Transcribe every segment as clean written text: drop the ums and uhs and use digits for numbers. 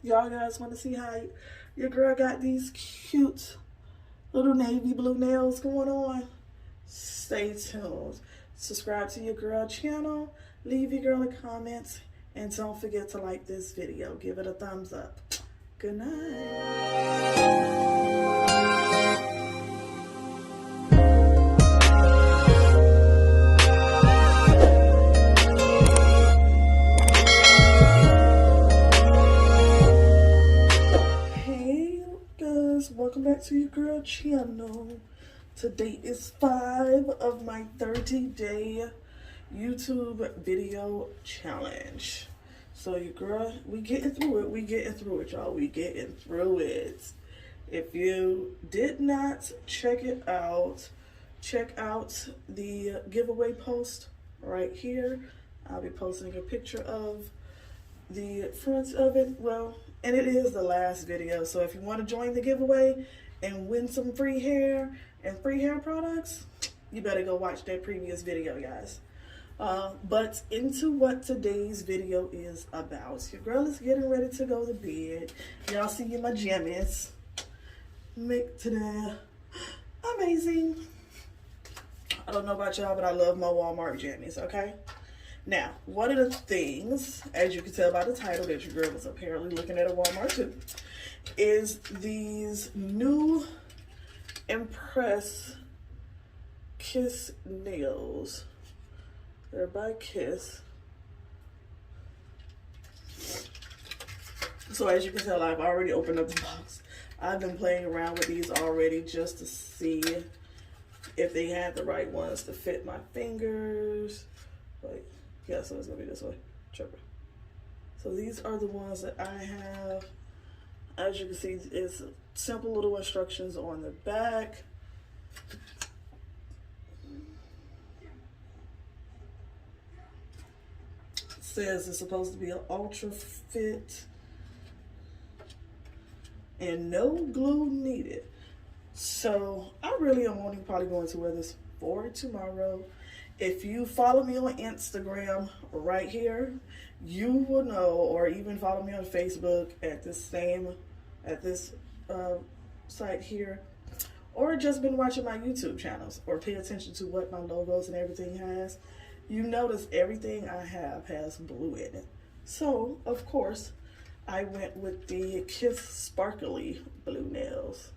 Y'all guys want to see how your girl got these cute little navy blue nails going on? Stay tuned. Subscribe to your girl channel. Leave your girl a comment. And don't forget to like this video. Give it a thumbs up. Good night. Welcome back to your girl channel. Today is 5 of my 30-day YouTube video challenge. So your girl, we getting through it. We getting through it, y'all. We getting through it. If you did not check it out, check out the giveaway post right here. I'll be posting a picture of the front of it. Well, and it is the last video, so if you want to join the giveaway and win some free hair and free hair products, you better go watch that previous video, guys. But into what today's video is about. Your girl is getting ready to go to bed. Y'all see my jammies. Make today amazing. I don't know about y'all, but I love my Walmart jammies, okay? Now, one of the things, as you can tell by the title, that your girl was apparently looking at a Walmart too, is these new ImPress Kiss nails. They're by Kiss. So as you can tell, I've already opened up the box. I've been playing around with these already just to see if they had the right ones to fit my fingers. Like, yeah, so it's gonna be this way. Tripper. So these are the ones that I have. As you can see, it's simple little instructions on the back. It says it's supposed to be an ultra fit and no glue needed. So I really am only probably going to wear this for tomorrow. If you follow me on Instagram right here, you will know, or even follow me on Facebook at this site here, or just been watching my YouTube channels, or pay attention to what my logos and everything has, you notice everything I have has blue in it. So, of course, I went with the Kiss Sparkly Blue Nails.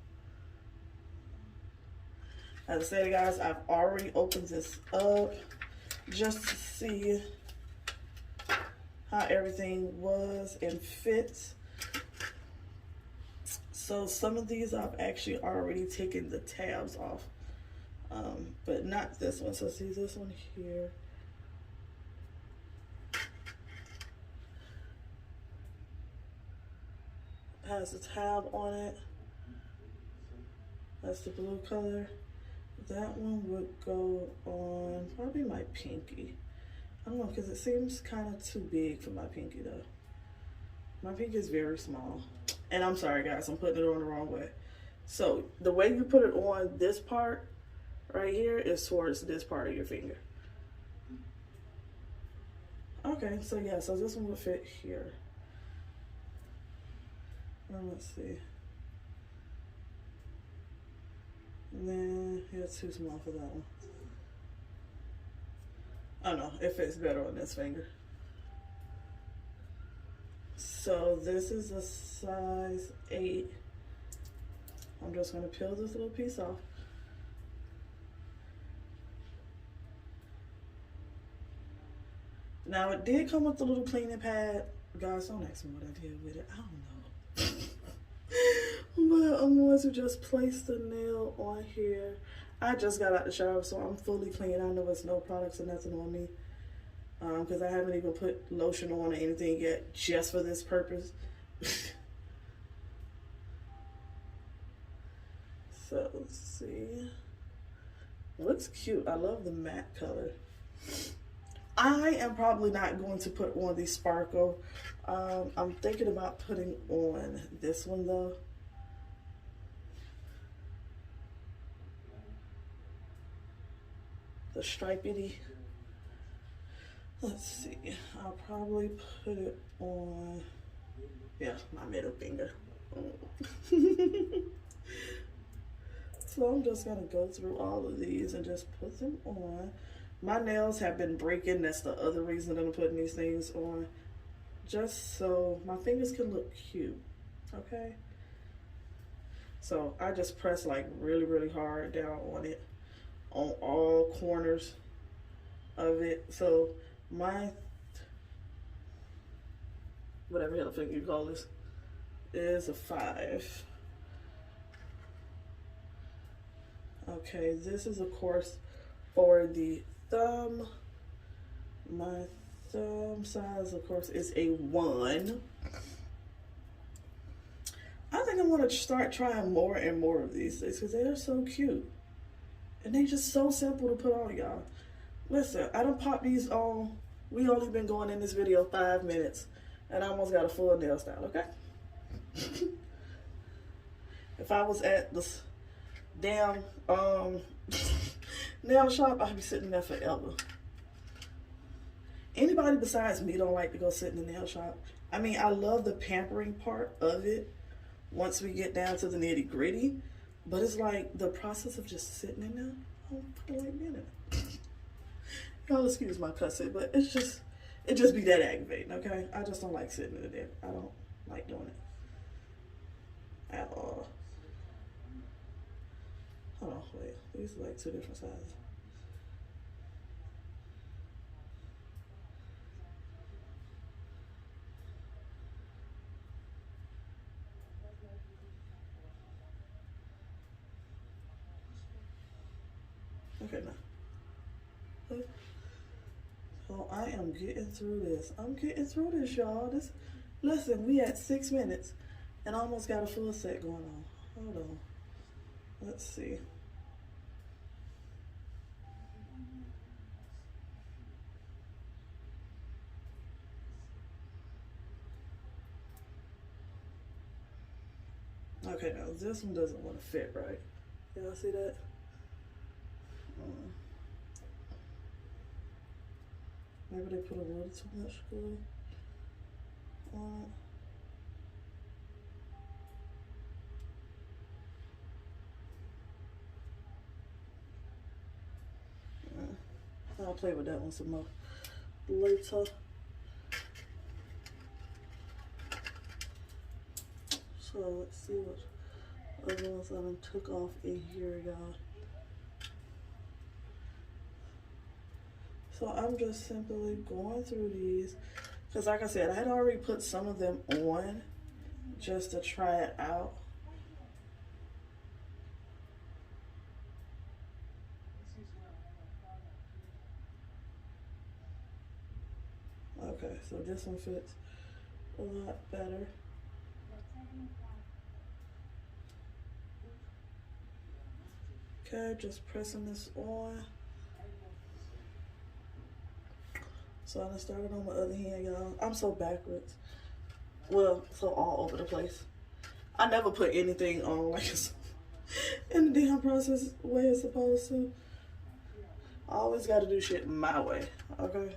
As I said, guys, I've already opened this up just to see how everything was and fits. So some of these I've actually already taken the tabs off, but not this one. So see this one here. Has a tab on it. That's the blue color. That one would go on probably my pinky. I don't know, because it seems kind of too big for my pinky though. My pinky is very small. And I'm sorry guys, I'm putting it on the wrong way. So the way you put it on this part right here is towards this part of your finger. Okay, so yeah, so this one would fit here. Let's see. And then, yeah, it's too small for that one. I don't know, it fits better on this finger. So this is a size 8. I'm just gonna peel this little piece off. Now it did come with a little cleaning pad. Guys, don't ask me what I did with it. I don't know. But I'm going to just place the nail on here. I just got out the shower, so I'm fully clean. I know it's no products or nothing on me. Because I haven't even put lotion on or anything yet, just for this purpose. So, let's see. Looks cute. I love the matte color. I am probably not going to put on the sparkle. I'm thinking about putting on this one though. The stripedy. Let's see. I'll probably put it on Yeah, my middle finger. So I'm just gonna go through all of these and just put them on. My nails have been breaking. That's the other reason that I'm putting these things on. Just so my fingers can look cute. Okay? So I just press like really, really hard down on it, on all corners of it. So my, whatever hell thing you call this, is a 5. Okay, this is of course for the thumb. My thumb size, of course, is a 1. I think I'm gonna start trying more and more of these things because they are so cute. And they just so simple to put on, y'all. Listen, I done popped these on. We only been going in this video 5 minutes. And I almost got a full nail style, okay? If I was at this damn nail shop, I'd be sitting there forever. Anybody besides me don't like to go sit in the nail shop. I mean, I love the pampering part of it once we get down to the nitty gritty. But it's like the process of just sitting in there, I don't fucking like being in it. Y'all excuse my cussing, but it just be that aggravating, okay? I just don't like sitting in there. I don't like doing it at all. Hold on, wait. These are like 2 different sizes. Okay, now. So I am getting through this. I'm getting through this, y'all. Listen, we at 6 minutes and almost got a full set going on. Hold on. Let's see. Okay, now this one doesn't want to fit right. Y'all see that? Maybe they put a little too much glue on it. I'll play with that one some more later. So let's see what other ones I took off in here, y'all. So I'm just simply going through these because, like I said, I had already put some of them on just to try it out. Okay, so this one fits a lot better. Okay, just pressing this on. So I started on my other hand, y'all. I'm so backwards. Well, so all over the place. I never put anything on like it's in the damn process way it's supposed to. I always got to do shit my way, okay?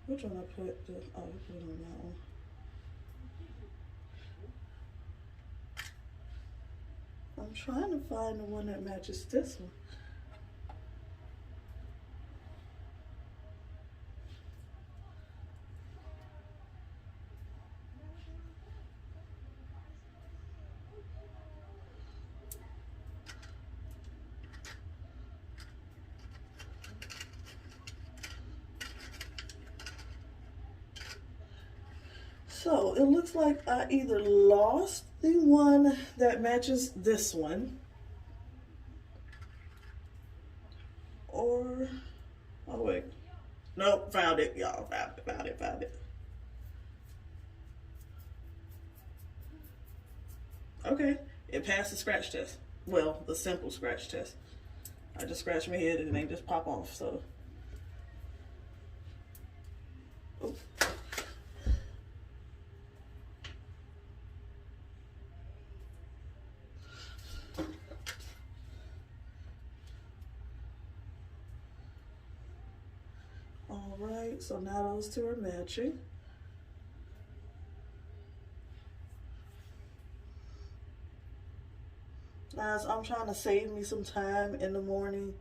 Which one I put? Oh, I put it on that one. I'm trying to find the one that matches this one. So it looks like I either lost the one that matches this one, or, oh wait, nope, found it, y'all, found it. Okay, it passed the scratch test. Well, the simple scratch test. I just scratched my head and they just pop off, so. Oops. All right, so now those two are matching. Guys, I'm trying to save me some time in the morning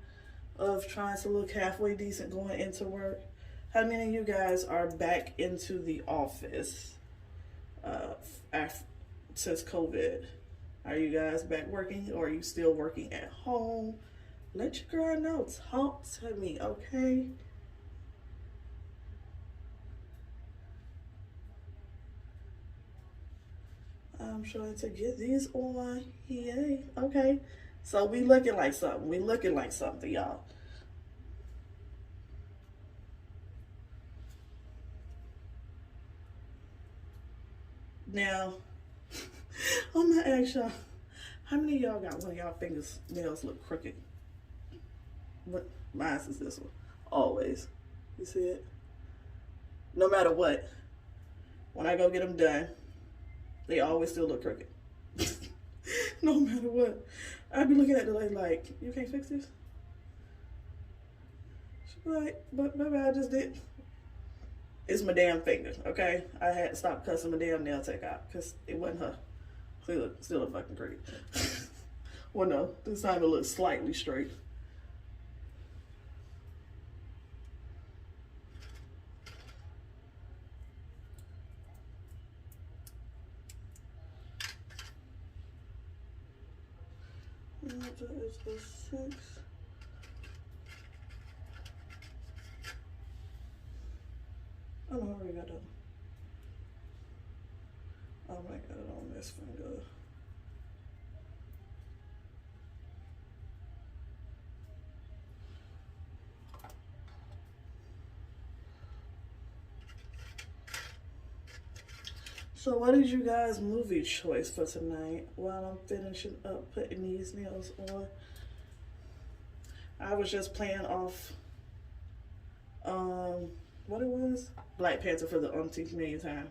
of trying to look halfway decent going into work. How many of you guys are back into the office since COVID? Are you guys back working, or are you still working at home? Let your girl know. Talk to me, okay? I'm trying to get these on. Yay. Okay. So we looking like something. We looking like something, y'all. Now, I'm gonna ask y'all, how many of y'all got one of y'all nails look crooked? But mine is this one. Always. You see it? No matter what. When I go get them done, they always still look crooked. No matter what. I'd be looking at the lady like, you can't fix this? She'd be like, but baby, I just did. It's my damn finger, okay? I had to stop cussing my damn nail tech out because it wasn't her. Still a fucking crooked. Well, no, this time it looks slightly straight. That is the 6. Oh no, I already got it. Oh my god, on this finger. So what is you guys' movie choice for tonight while I'm finishing up putting these nails on? I was just playing off what it was? Black Panther for the umpteenth million time.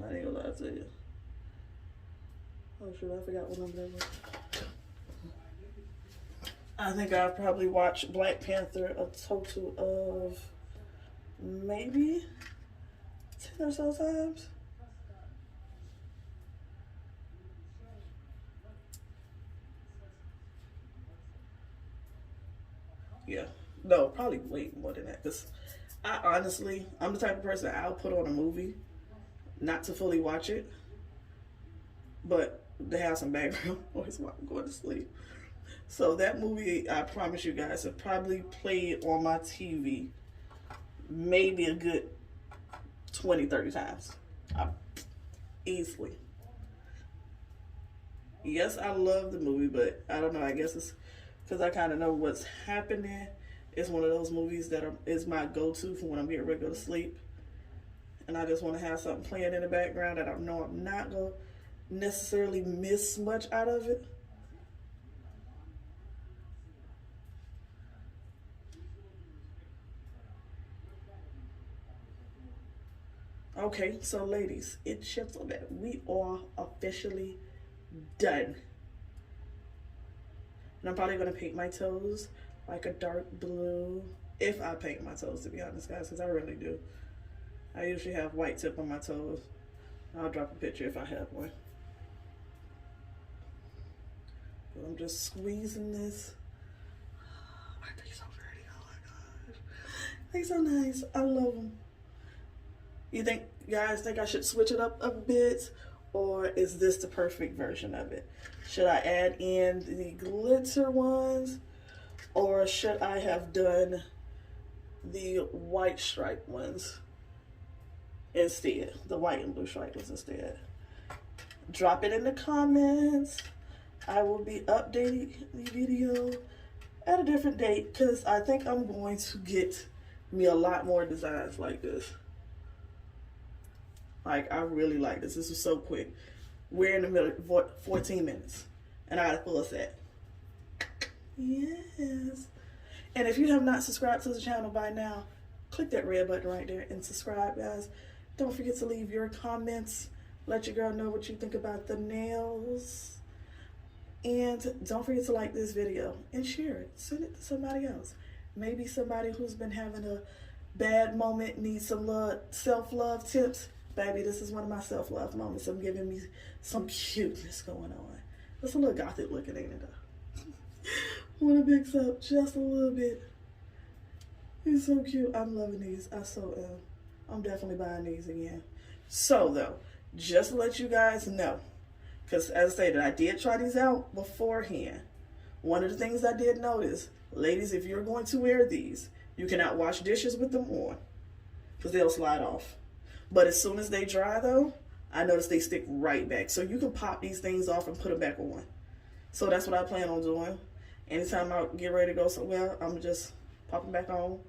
I ain't gonna lie to you. Oh shoot, I forgot what number that was. I think I probably watched Black Panther a total of maybe 10 or so times. Yeah, no, probably way more than that. Cause I'm the type of person, I'll put on a movie, not to fully watch it, but to have some background noise while I'm going to sleep. So that movie, I promise you guys, have probably played on my TV maybe a good 20, 30 times. Easily. Yes, I love the movie, but I don't know, I guess it's because I kind of know what's happening. It's one of those movies that is my go-to for when I'm getting ready to go to sleep. And I just want to have something playing in the background that I know I'm not going to necessarily miss much out of it. Okay, so ladies, it's just so that we are officially done. And I'm probably going to paint my toes like a dark blue. If I paint my toes, to be honest, guys, because I really do. I usually have white tip on my toes. I'll drop a picture if I have one. But I'm just squeezing this. Aren't they so pretty? Oh my gosh. They're so nice. I love them. You guys think I should switch it up a bit? Or is this the perfect version of it? Should I add in the glitter ones? Or should I have done the white stripe ones instead? The white and blue striped ones instead. Drop it in the comments. I will be updating the video at a different date because I think I'm going to get me a lot more designs like this. Like, I really like this. This is so quick. We're in the middle, 14 minutes. And I got a full set. Yes. And if you have not subscribed to the channel by now, click that red button right there and subscribe, guys. Don't forget to leave your comments. Let your girl know what you think about the nails. And don't forget to like this video and share it. Send it to somebody else. Maybe somebody who's been having a bad moment needs some self-love tips. Baby, this is one of my self-love moments. I'm giving me some cuteness going on. It's a little gothic looking, ain't it? Want to mix up just a little bit. He's so cute. I'm loving these. I so am. I'm definitely buying these again. So though, just to let you guys know, because as I stated, I did try these out beforehand. One of the things I did notice, ladies, if you're going to wear these, you cannot wash dishes with them on because they'll slide off. But as soon as they dry though, I noticed they stick right back. So you can pop these things off and put them back on. So that's what I plan on doing. Anytime I get ready to go somewhere, I'm just popping back on.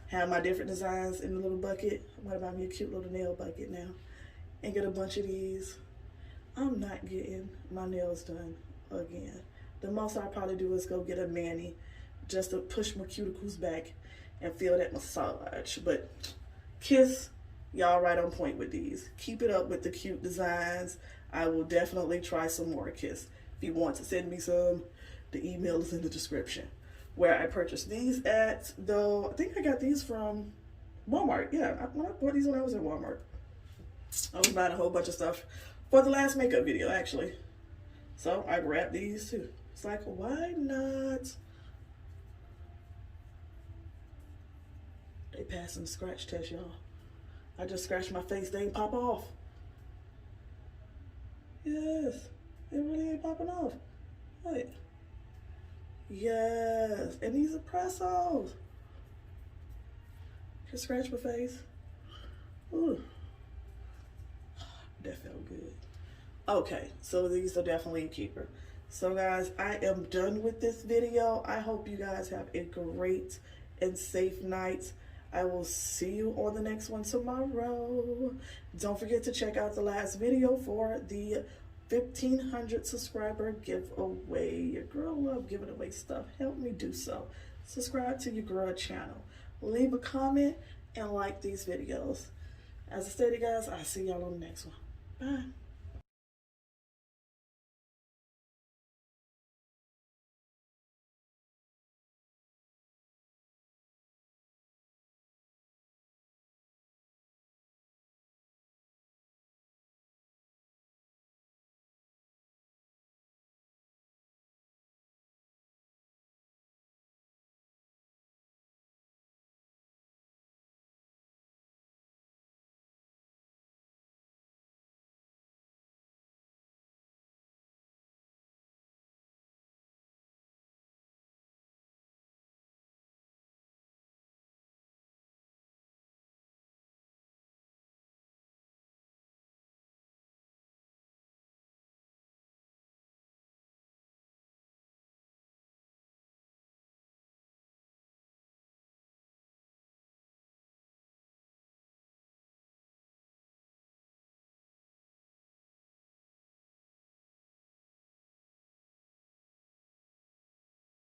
Have my different designs in the little bucket. I'm gonna buy me a cute little nail bucket now and get a bunch of these. I'm not getting my nails done again. The most I'll probably do is go get a mani just to push my cuticles back and feel that massage. But Kiss, y'all right on point with these. Keep it up with the cute designs. I will definitely try some more Kiss. If you want to send me some, the email is in the description. Where I purchased these at, though, I think I got these from Walmart. Yeah, I bought these when I was in Walmart. I was buying a whole bunch of stuff for the last makeup video, actually. So I grabbed these too. It's like, why not? They passing the scratch test, y'all. I just scratched my face, they ain't pop off. Yes, it really ain't popping off. Wait. Yes, and these are Pressos. Just scratch my face. Ooh, that felt good. Okay, so these are definitely a keeper. So guys, I am done with this video. I hope you guys have a great and safe night. I will see you on the next one tomorrow. Don't forget to check out the last video for the 1,500 subscriber giveaway. Your girl love giving away stuff. Help me do so. Subscribe to your girl channel. Leave a comment and like these videos. As I stated, guys, I'll see y'all on the next one. Bye.